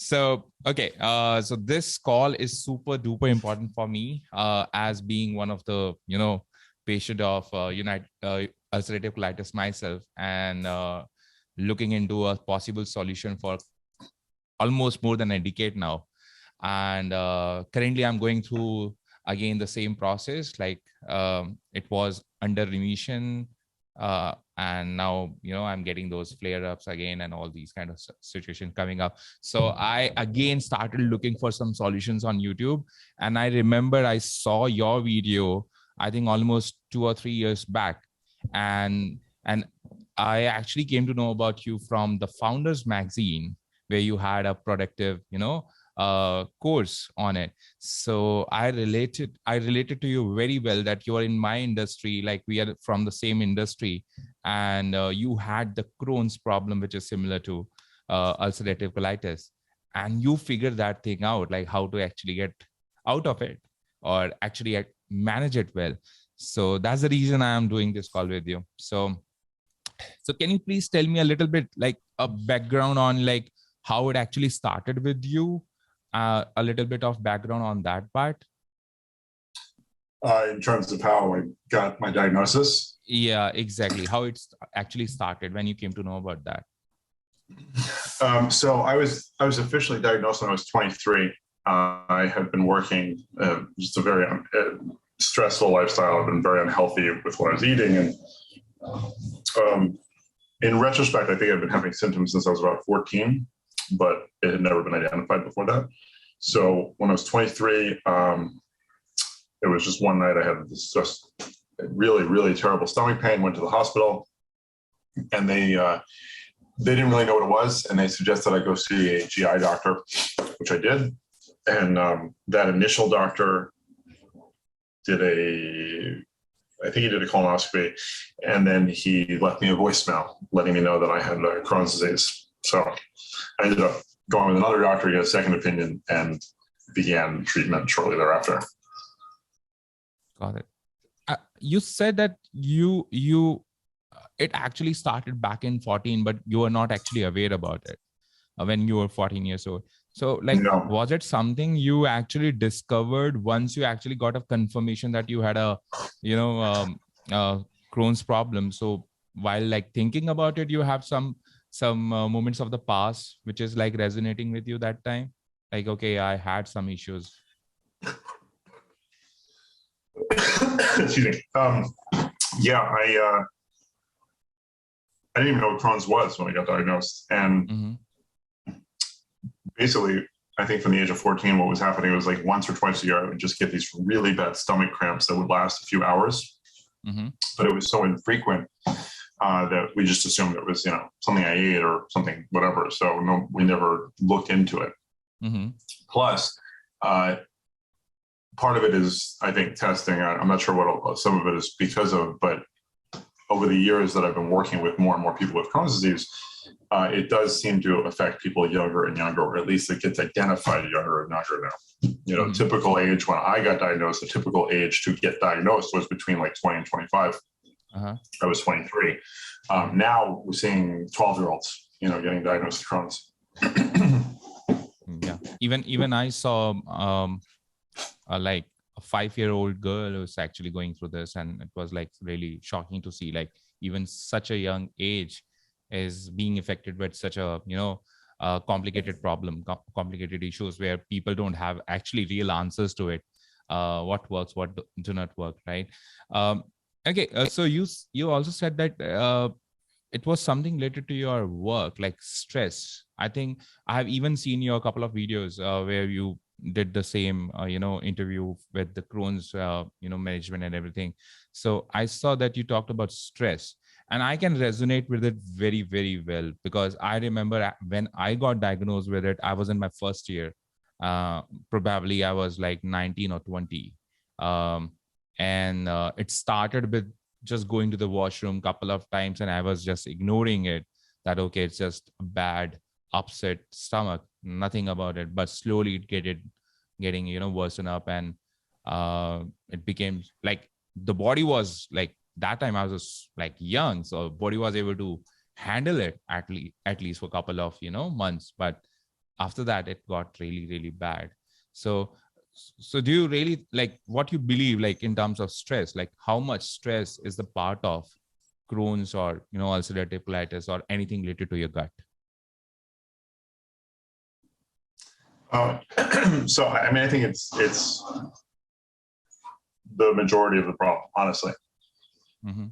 So, okay. So this call is super duper important for me, as being one of the, patient of ulcerative colitis myself, and looking into a possible solution for almost more than a decade now. And currently I'm going through again the same process. Like, it was under remission, and now I'm getting those flare ups again and all these kind of situation coming up. So I again started looking for some solutions on YouTube, and I remember I saw your video, I think almost 2 or 3 years back. And I actually came to know about you from the Founders Magazine, where you had a productive course on it. So I related to you very well, that you are in my industry, like we are from the same industry. And you had the Crohn's problem, which is similar to ulcerative colitis, and you figured that thing out, like how to actually get out of it, or actually manage it well. So that's the reason I am doing this call with you. So can you please tell me a little bit, like a background on like how it actually started with you, a little bit of background on that part? In terms of how I got my diagnosis? Yeah, exactly. How it's actually started, when you came to know about that. So I was officially diagnosed when I was 23. I had been working just a very stressful lifestyle. I've been very unhealthy with what I was eating. And in retrospect, I think I've been having symptoms since I was about 14, but it had never been identified before that. So when I was 23, it was just one night I had this just really, really terrible stomach pain, went to the hospital, and they didn't really know what it was. And they suggested I go see a GI doctor, which I did. And that initial doctor I think he did a colonoscopy, and then he left me a voicemail letting me know that I had Crohn's disease. So I ended up going with another doctor to get a second opinion and began treatment shortly thereafter. Got it. You said that it actually started back in 14, but you were not actually aware about it when you were 14 years old. So like, No. Was it something you actually discovered once you actually got a confirmation that you had a, Crohn's problem? So while like thinking about it, you have some moments of the past, which is like resonating with you that time. Like, okay, I had some issues. Excuse me. Yeah, I didn't even know what Crohn's was when I got diagnosed. And basically, I think from the age of 14, what was happening was like once or twice a year, I would just get these really bad stomach cramps that would last a few hours. But it was so infrequent that we just assumed it was, something I ate or something, whatever. So no, we never looked into it. Plus, part of it is, I think, testing. I'm not sure what some of it is because of, but over the years that I've been working with more and more people with Crohn's disease, it does seem to affect people younger and younger, or at least it gets identified younger and younger now. Typical age when I got diagnosed, the typical age to get diagnosed was between like 20 and 25. I was 23. Now we're seeing 12-year-olds, getting diagnosed with Crohn's. Yeah. Even I saw like a 5-year-old girl who was actually going through this, and it was like really shocking to see, like even such a young age is being affected with such a complicated problem, complicated issues, where people don't have actually real answers to it. What works, what do not work, right? Okay, so you also said that it was something related to your work, like stress. I think I have even seen your couple of videos where you did the same interview with the Crohn's management and everything. So I saw that you talked about stress, and I can resonate with it very, very well, because I remember when I got diagnosed with it, I was in my first year. Probably I was like 19 or 20. And it started with just going to the washroom a couple of times, and I was just ignoring it, that, okay, it's just a bad upset stomach, nothing about it. But slowly it getting worsen up, and it became like the body was like, that time I was like young, so body was able to handle it at least for a couple of months. But after that, it got really, really bad. So do you really like what you believe, like in terms of stress, like how much stress is the part of Crohn's or, ulcerative colitis or anything related to your gut? So, I mean, I think it's the majority of the problem, honestly. Mm-hmm.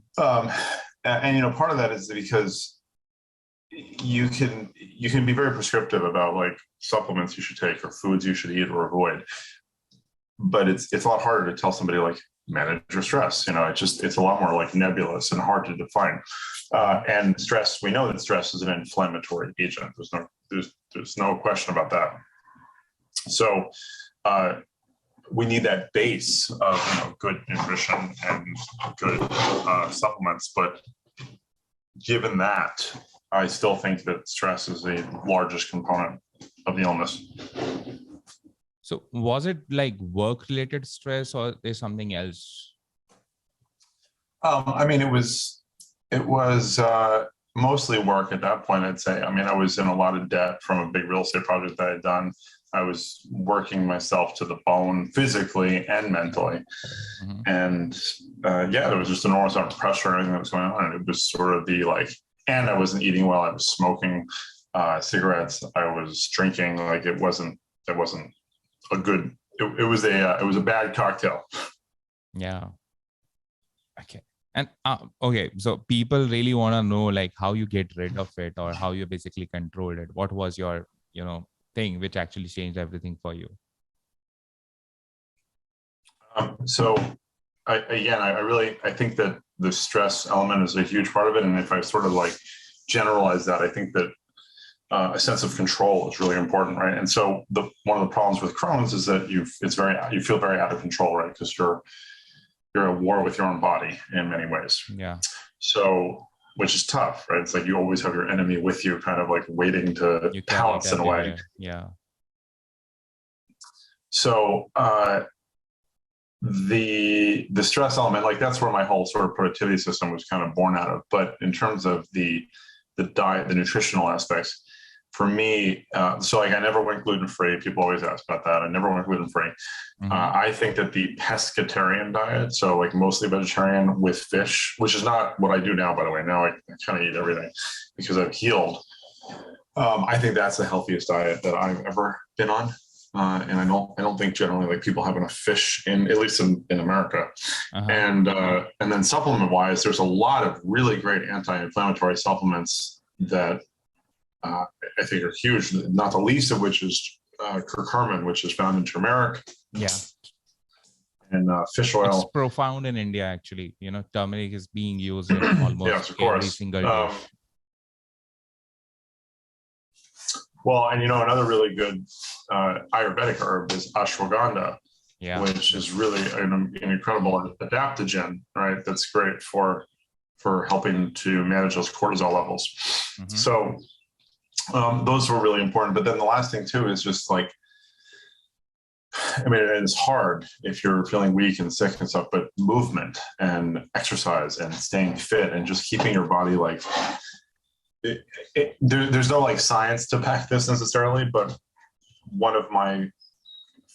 And part of that is because you can be very prescriptive about like supplements you should take or foods you should eat or avoid, but it's a lot harder to tell somebody like manage your stress. It's a lot more like nebulous and hard to define. And stress, we know that stress is an inflammatory agent. There's no question about that. So we need that base of good nutrition and good supplements. But given that, I still think that stress is the largest component of the illness. So was it like work-related stress or is something else? I mean, it was mostly work at that point, I'd say. I mean, I was in a lot of debt from a big real estate project that I had done. I was working myself to the bone physically and mentally. Mm-hmm. And there was just enormous amount of pressure and everything that was going on. And it was sort of and I wasn't eating well. I was smoking cigarettes. I was drinking. Like it wasn't a good, it was a bad cocktail. Yeah. Okay. And okay, so people really want to know like how you get rid of it or how you basically control it. What was your, thing which actually changed everything for you? So I think that the stress element is a huge part of it. And if I sort of like generalize that, I think that a sense of control is really important, right? And so one of the problems with Crohn's is that you feel very out of control, right? Because you're at war with your own body in many ways. Yeah. So, which is tough, right? It's like you always have your enemy with you, kind of like waiting to pounce in a way. Yeah. So the stress element, like that's where my whole sort of productivity system was kind of born out of. But in terms of the diet, the nutritional aspects, for me, so like I never went gluten-free. People always ask about that. I never went gluten-free. Mm-hmm. I think that the pescatarian diet, so like mostly vegetarian with fish, which is not what I do now, by the way. Now I kind of eat everything because I've healed. I think that's the healthiest diet that I've ever been on. And I don't think generally like people have enough fish at least in America. Uh-huh. And then supplement wise, there's a lot of really great anti-inflammatory supplements that I think are huge, not the least of which is curcumin, which is found in turmeric. Yeah. And fish oil. It's profound in India, actually. Turmeric is being used in almost every single dish. Well, and another really good Ayurvedic herb is ashwagandha, which is really an incredible adaptogen, right? That's great for helping to manage those cortisol levels. Mm-hmm. So those were really important. But then the last thing too is just like, I mean, it's hard if you're feeling weak and sick and stuff, but movement and exercise and staying fit and just keeping your body like, there's no like science to back this necessarily, but one of my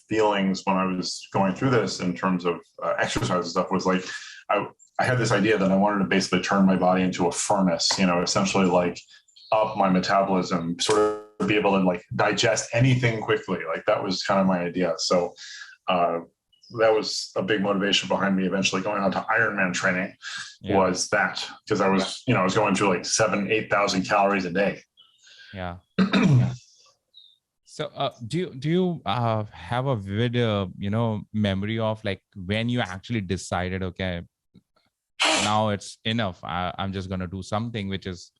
feelings when I was going through this in terms of exercise and stuff was like, I had this idea that I wanted to basically turn my body into a furnace, essentially like up my metabolism, sort of be able to like digest anything quickly. Like that was kind of my idea. So that was a big motivation behind me eventually going on to Ironman training. Was that because I was, I was going through like 8,000 calories a day. Yeah. So do you have a vivid, memory of like when you actually decided, okay, now it's enough. I'm just going to do something which is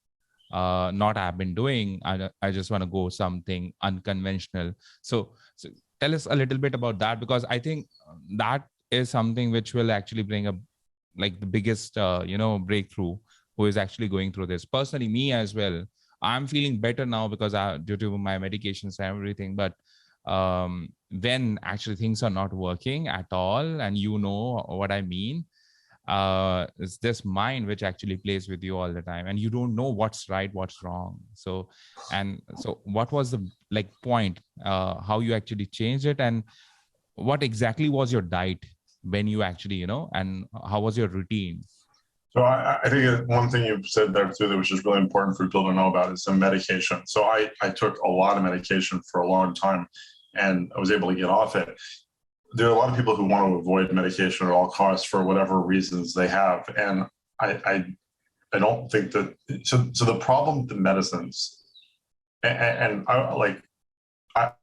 not I've been doing. I just want to go something unconventional. So tell us a little bit about that, because I think that is something which will actually bring up like the biggest, breakthrough who is actually going through this. Personally, me as well, I'm feeling better now because due to my medications and everything. But when actually things are not working at all, and what I mean, it's this mind which actually plays with you all the time, and you don't know what's right, what's wrong. So what was the like point, how you actually changed it, and what exactly was your diet when you actually, and how was your routine? So I think one thing you've said there too, which is really important for people to know about, is the medication. So I took a lot of medication for a long time, and I was able to get off it. There are a lot of people who want to avoid medication at all costs for whatever reasons they have, and I don't think that. So the problem with the medicines, and I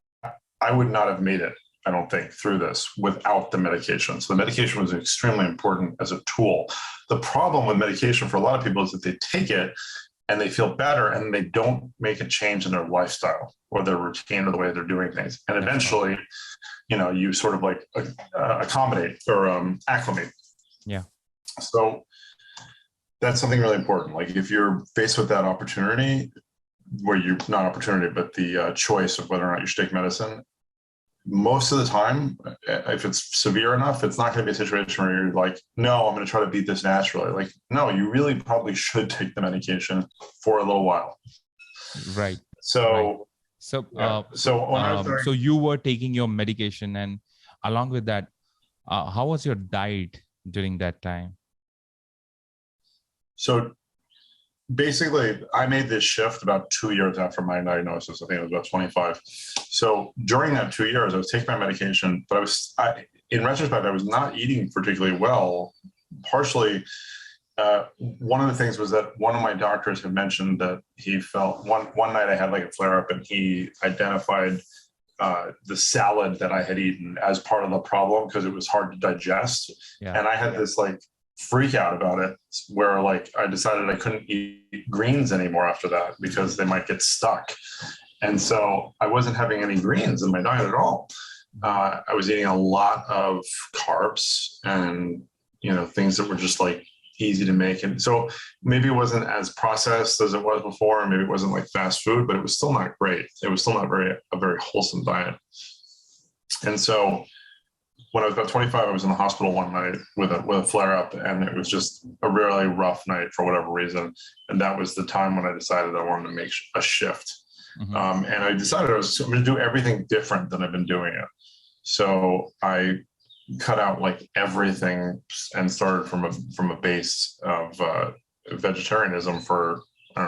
would not have made it, I don't think, through this without the medication. So the medication was extremely important as a tool. The problem with medication for a lot of people is that they take it and they feel better and they don't make a change in their lifestyle or their routine or the way they're doing things. And eventually, you sort of like accommodate or acclimate. Yeah. So that's something really important. Like if you're faced with that opportunity, where you, not opportunity, but the choice of whether or not you should take medicine, most of the time, if it's severe enough, it's not going to be a situation where you're like, no, I'm going to try to beat this naturally. Like, no, you really probably should take the medication for a little while. Right. So, right. So you were taking your medication, and along with that, how was your diet during that time? So basically, I made this shift about 2 years after my diagnosis. I think it was about 25. So during that 2 years, I was taking my medication, but in retrospect, I was not eating particularly well. Partially, one of the things was that one of my doctors had mentioned that he felt one night I had like a flare up, and he identified the salad that I had eaten as part of the problem because it was hard to digest. Yeah. And I had this like freak out about it, where like I decided I couldn't eat greens anymore after that because they might get stuck. And so I wasn't having any greens in my diet at all. I was eating a lot of carbs and, things that were just like easy to make. And so maybe it wasn't as processed as it was before. Maybe it wasn't like fast food, but it was still not great. It was still not a very wholesome diet. And so when I was about 25, I was in the hospital one night with a flare up, and it was just a really rough night for whatever reason. And that was the time when I decided I wanted to make a shift. Mm-hmm. And I decided I was going to do everything different than I've been doing it. So I cut out like everything and started from a base of vegetarianism for,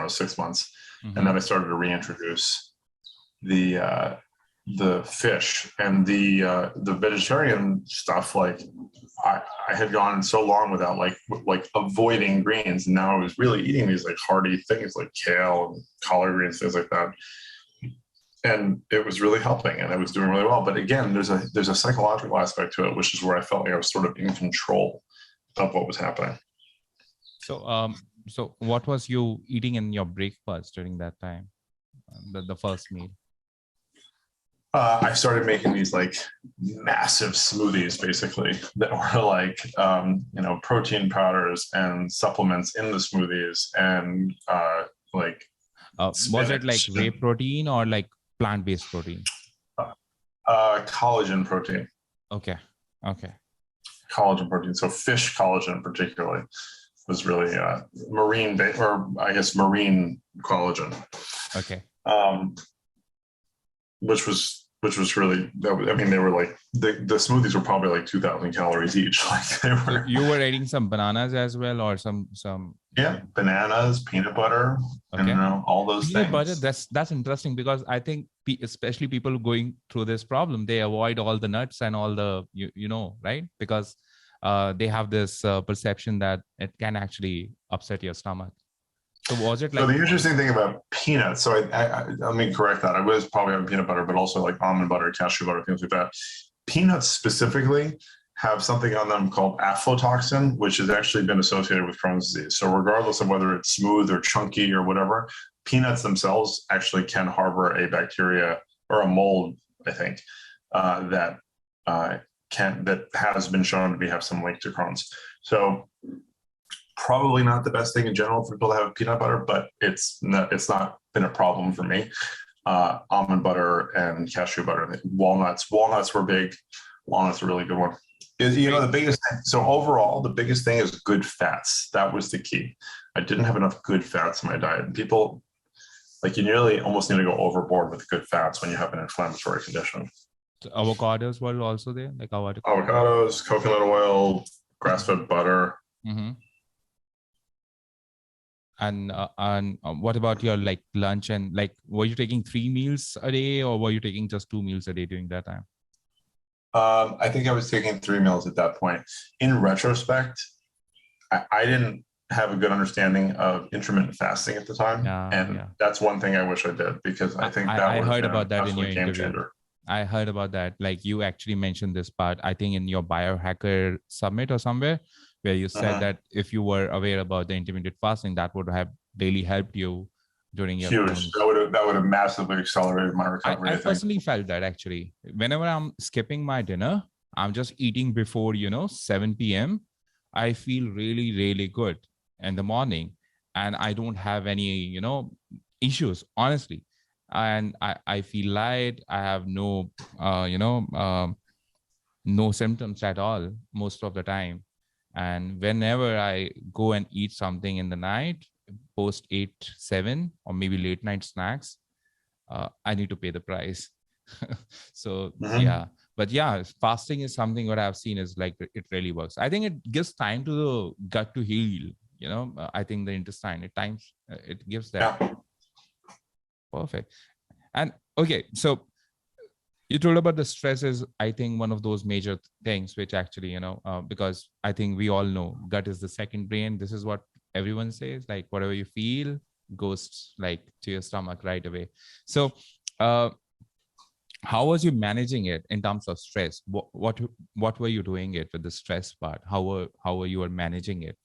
6 months. Mm-hmm. And then I started to reintroduce the fish and the vegetarian stuff. Like I had gone so long without like avoiding greens, and now I was really eating these like hearty things like kale and collard greens, things like that. And it was really helping, and I was doing really well. But again, there's a psychological aspect to it, which is where I felt like I was sort of in control of what was happening. So what was you eating in your breakfast during that time, the first meal? I started making these like massive smoothies, basically, that were like, protein powders and supplements in the smoothies, and was it like whey protein or like plant-based protein? Collagen protein. Okay. Collagen protein. So fish collagen particularly was really marine collagen. Okay. Which was really, they were like, the smoothies were probably like 2,000 calories each. Like they were. You were eating some bananas as well, or some. Yeah, bananas, peanut butter, okay. And all those peanut things. Butter, that's interesting, because I think especially people going through this problem, they avoid all the nuts and all the, right? Because they have this perception that it can actually upset your stomach. So was it like? So the interesting thing about peanuts, so I let me correct that. I was probably having peanut butter, but also like almond butter, cashew butter, things like that. Peanuts specifically have something on them called aflatoxin, which has actually been associated with Crohn's disease. So regardless of whether it's smooth or chunky or whatever, peanuts themselves actually can harbor a bacteria or a mold, I think, that has been shown to have some link to Crohn's. So probably not the best thing in general for people to have peanut butter, but it's not been a problem for me. Almond butter and cashew butter, walnuts were big. Walnuts are a really good one. The biggest thing. So overall, the biggest thing is good fats. That was the key. I didn't have enough good fats in my diet. People, like, you nearly almost need to go overboard with good fats when you have an inflammatory condition. So avocados were also there, like Avocados, coconut oil, grass-fed butter. Mm-hmm. And what about your like lunch, and like, were you taking 3 meals a day, or were you taking just 2 meals a day during that time? I think I was taking 3 meals at that point. In retrospect, I didn't have a good understanding of intermittent fasting at the time. That's one thing I wish I did, because I think that I heard been about that in your game interview. changer. I heard about that. Like, you actually mentioned this part, I think in your Biohacker Summit or somewhere, where you said that if you were aware about the intermittent fasting, that would have really helped you during your huge. That would have massively accelerated my recovery. I personally felt that actually. Whenever I'm skipping my dinner, I'm just eating before 7 p.m. I feel really, really good in the morning, and I don't have any issues, honestly. And I feel light. I have no no symptoms at all most of the time. And whenever I go and eat something in the night, post 8, 7, or maybe late night snacks, I need to pay the price. So yeah, but yeah, fasting is something what I've seen is like, it really works. I think it gives time to the gut to heal. I think the intestine, it gives that. Yeah. Perfect. And okay, so you told about the stress is, I think, one of those major things which actually, because I think we all know gut is the second brain. This is what everyone says, like whatever you feel goes like to your stomach right away. So how was you managing it in terms of stress? What were you doing it with the stress part? How were you managing it?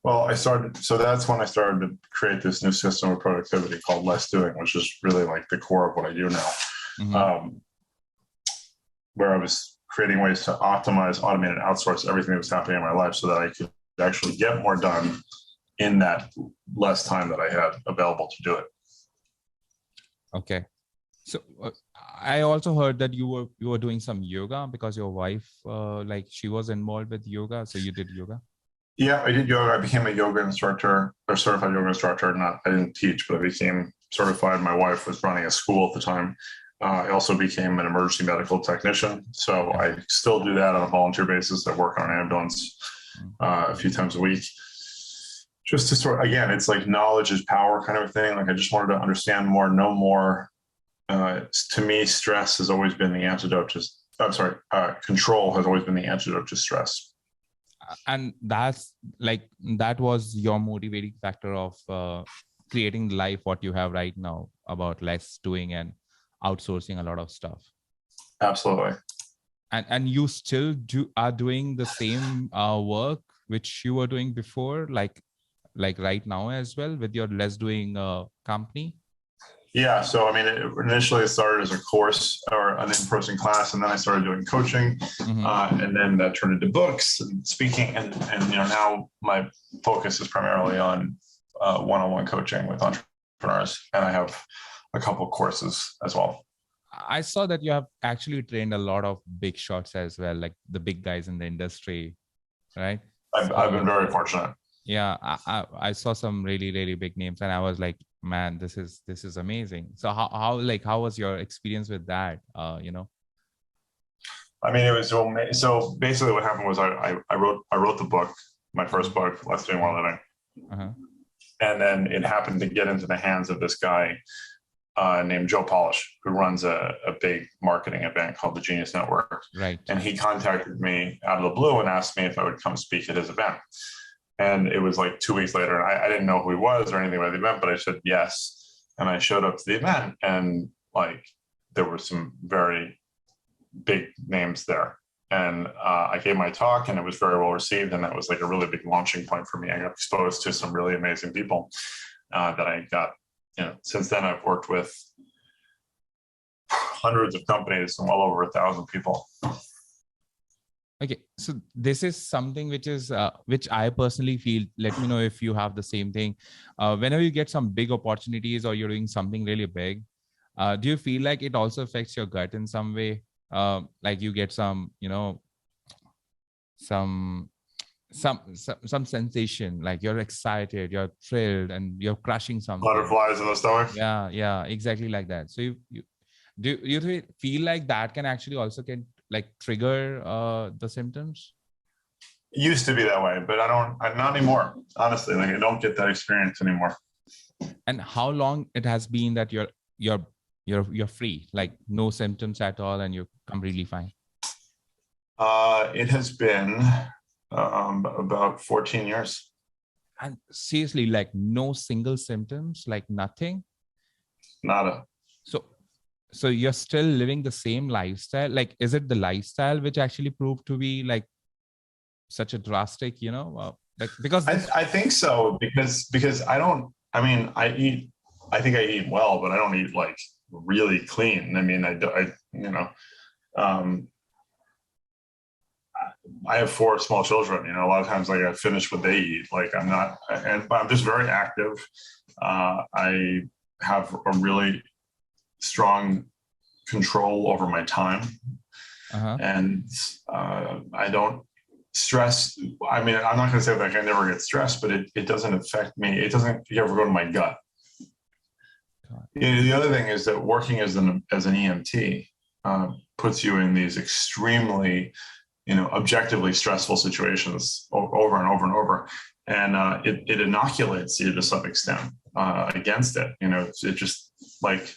Well, so that's when I started to create this new system of productivity called Less Doing, which is really like the core of what I do now. Mm-hmm. Where I was creating ways to optimize, automate, and outsource everything that was happening in my life so that I could actually get more done in that less time that I had available to do it. Okay. So I also heard that you were doing some yoga because your wife, like she was involved with yoga. So you did yoga? Yeah, I did yoga. I became a yoga instructor, or certified yoga instructor. I didn't teach, but I became certified. My wife was running a school at the time. I also became an emergency medical technician. So I still do that on a volunteer basis. I work on an ambulance a few times a week. Just to again, it's like knowledge is power kind of a thing. Like I just wanted to understand more, know more. To me, stress has always been the antidote to, control has always been the antidote to stress. And that was your motivating factor of creating the life what you have right now, about less doing and outsourcing a lot of stuff. Absolutely. And you still are doing the same work which you were doing before, like right now as well with your Less Doing company? Yeah. So, I mean, initially it started as a course or an in-person class, and then I started doing coaching, and then that turned into books and speaking. And now my focus is primarily on one-on-one coaching with entrepreneurs, and I have a couple of courses as well. I saw that you have actually trained a lot of big shots as well, like the big guys in the industry, right? I've been very fortunate. Yeah, I saw some really, really big names, and I was like, man, this is amazing. So how was your experience with that? I mean, it was so basically what happened was I wrote the book, my first book, Less Doing, More Living, and then it happened to get into the hands of this guy named Joe Polish, who runs a big marketing event called the Genius Network. Right. And he contacted me out of the blue and asked me if I would come speak at his event. And it was like 2 weeks later, and I didn't know who he was or anything about the event, but I said yes. And I showed up to the event, and like there were some very big names there. And I gave my talk, and it was very well received. And that was like a really big launching point for me. I got exposed to some really amazing people that I got. Since then I've worked with hundreds of companies and well over 1,000 people. Okay, so this is something which is which I personally feel. Let me know if you have the same thing. Whenever you get some big opportunities or you're doing something really big, do you feel like it also affects your gut in some way? like you get some, some some sensation, like you're excited, you're thrilled, and you're crushing something. Butterflies in the stomach. Yeah, exactly like that. So you do you feel like that can actually also can like trigger the symptoms? It used to be that way, but I'm not anymore. Honestly, like I don't get that experience anymore. And how long it has been that you're free, like no symptoms at all, and you're completely fine? It has been about 14 years. And seriously, like no single symptoms, like nothing? Nada. So you're still living the same lifestyle? Like, is it the lifestyle which actually proved to be like such a drastic, like, because I think so, because I mean, I think I eat well, but I don't eat like really clean. I mean, um, I have 4 small children. A lot of times, like I finish what they eat. Like but I'm just very active. I have a really strong control over my time, and I don't stress. I mean, I'm not going to say like I never get stressed, but it doesn't affect me. It doesn't ever go to my gut. The other thing is that working as an EMT puts you in these extremely, objectively stressful situations over and over and over, and it inoculates you to some extent against it. It just like,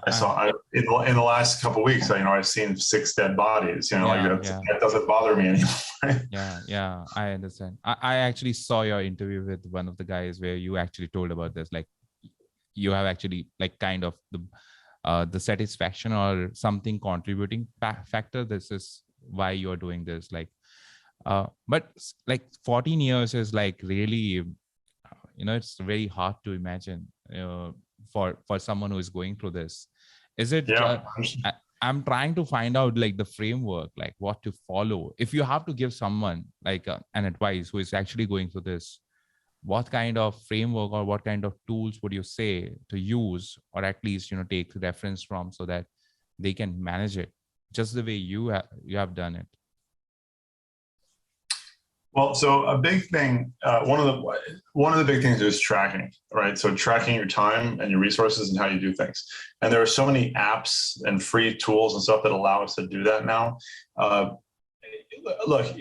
I saw in the last couple of weeks, I've seen 6 dead bodies. That doesn't bother me anymore. Yeah, I understand. I actually saw your interview with one of the guys where you actually told about this, like you have actually like kind of the satisfaction or something contributing factor. This is why you're doing this, like but like 14 years is like really, it's very hard to imagine for someone who is going through this. Is it I'm trying to find out like the framework, like what to follow. If you have to give someone like an advice who is actually going through this, what kind of framework or what kind of tools would you say to use, or at least take reference from, so that they can manage it just the way you have done it? Well, so a big thing, one of the big things is tracking, right? So tracking your time and your resources and how you do things. And there are so many apps and free tools and stuff that allow us to do that now. Look,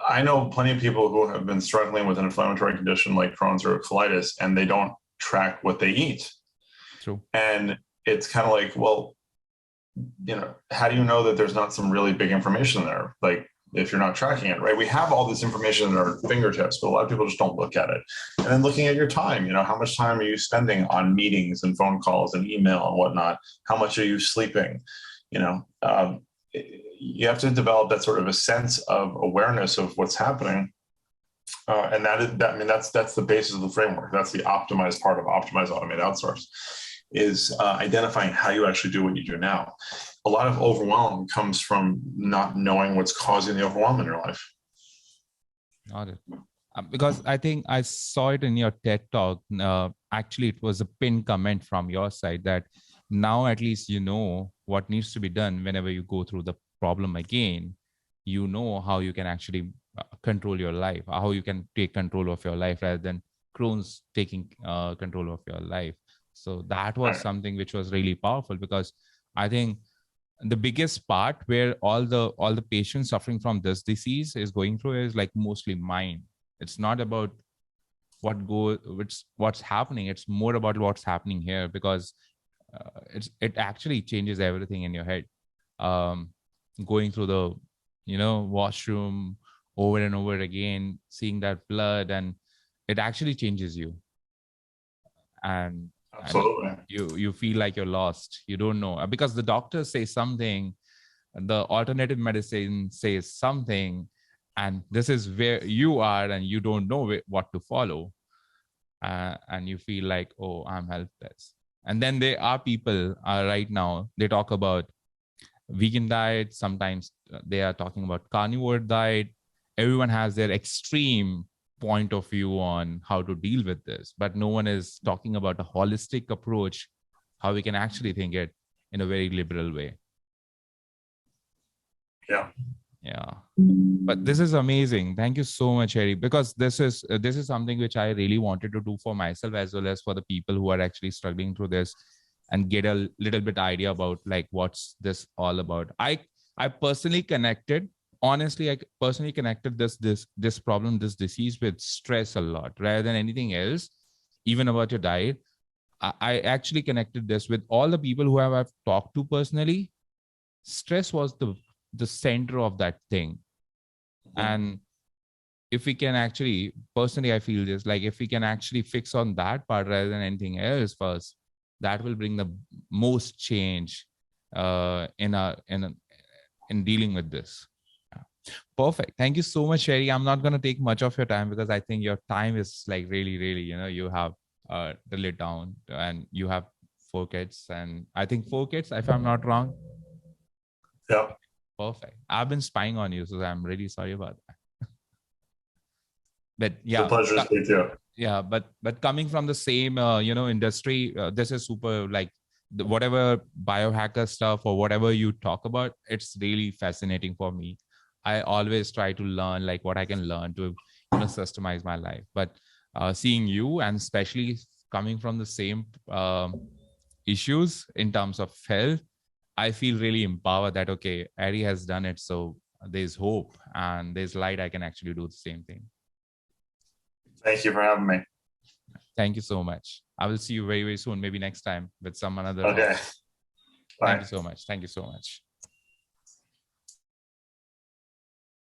I know plenty of people who have been struggling with an inflammatory condition like Crohn's or colitis, and they don't track what they eat. True. And it's kind of like, well, how do you know that there's not some really big information there? Like, if you're not tracking it, right? We have all this information at our fingertips, but a lot of people just don't look at it. And then looking at your time, how much time are you spending on meetings and phone calls and email and whatnot? How much are you sleeping? You have to develop that sort of a sense of awareness of what's happening. And that's the basis of the framework. That's the optimized part of Optimize, Automate, Outsource, is identifying how you actually do what you do now. A lot of overwhelm comes from not knowing what's causing the overwhelm in your life. Got it. Because I think I saw it in your TED talk. Actually, it was a pinned comment from your side that now at least you know what needs to be done whenever you go through the problem again. You know how you can actually control your life, how you can take control of your life rather than Crohn's taking control of your life. So that was something which was really powerful, because I think the biggest part where all the patients suffering from this disease is going through is like mostly mind. It's not about what's happening. It's more about what's happening here, because it actually changes everything in your head. Going through the washroom over and over again, seeing that blood, and it actually changes you. And absolutely, you feel like you're lost. You don't know, because the doctors say something, the alternative medicine says something, and this is where you are, and you don't know what to follow, and you feel like, oh, I'm helpless. And then there are people right now, they talk about vegan diet. Sometimes they are talking about carnivore diet. Everyone has their extreme point of view on how to deal with this, but no one is talking about a holistic approach how we can actually think it in a very liberal way. Yeah. Yeah. But this is amazing. Thank you so much, Harry, because this is something which I really wanted to do for myself as well as for the people who are actually struggling through this and get a little bit idea about like what's this all about. I personally connected, honestly, I personally connected this problem, this disease with stress a lot rather than anything else, even about your diet. I actually connected this with all the people who I've talked to personally. Stress was the center of that thing. And if we can actually, personally, I feel this, like if we can actually fix on that part rather than anything else first, that will bring the most change in dealing with this. Perfect. Thank you so much, Sherry. I'm not going to take much of your time because I think your time is like really, really, you have the lid down and you have 4 kids, and I think 4 kids, if I'm not wrong. Yeah. Perfect. I've been spying on you, so I'm really sorry about that. But yeah, the pleasure is with you. Yeah, but coming from the same industry, this is super, like whatever biohacker stuff or whatever you talk about, it's really fascinating for me. I always try to learn like what I can learn to systemize my life. But seeing you, and especially coming from the same issues in terms of health, I feel really empowered that okay, Ari has done it, so there's hope and there's light. I can actually do the same thing. Thank you for having me. Thank you so much. I will see you very, very soon, maybe next time with some another. Okay. Thank you so much. Thank you so much.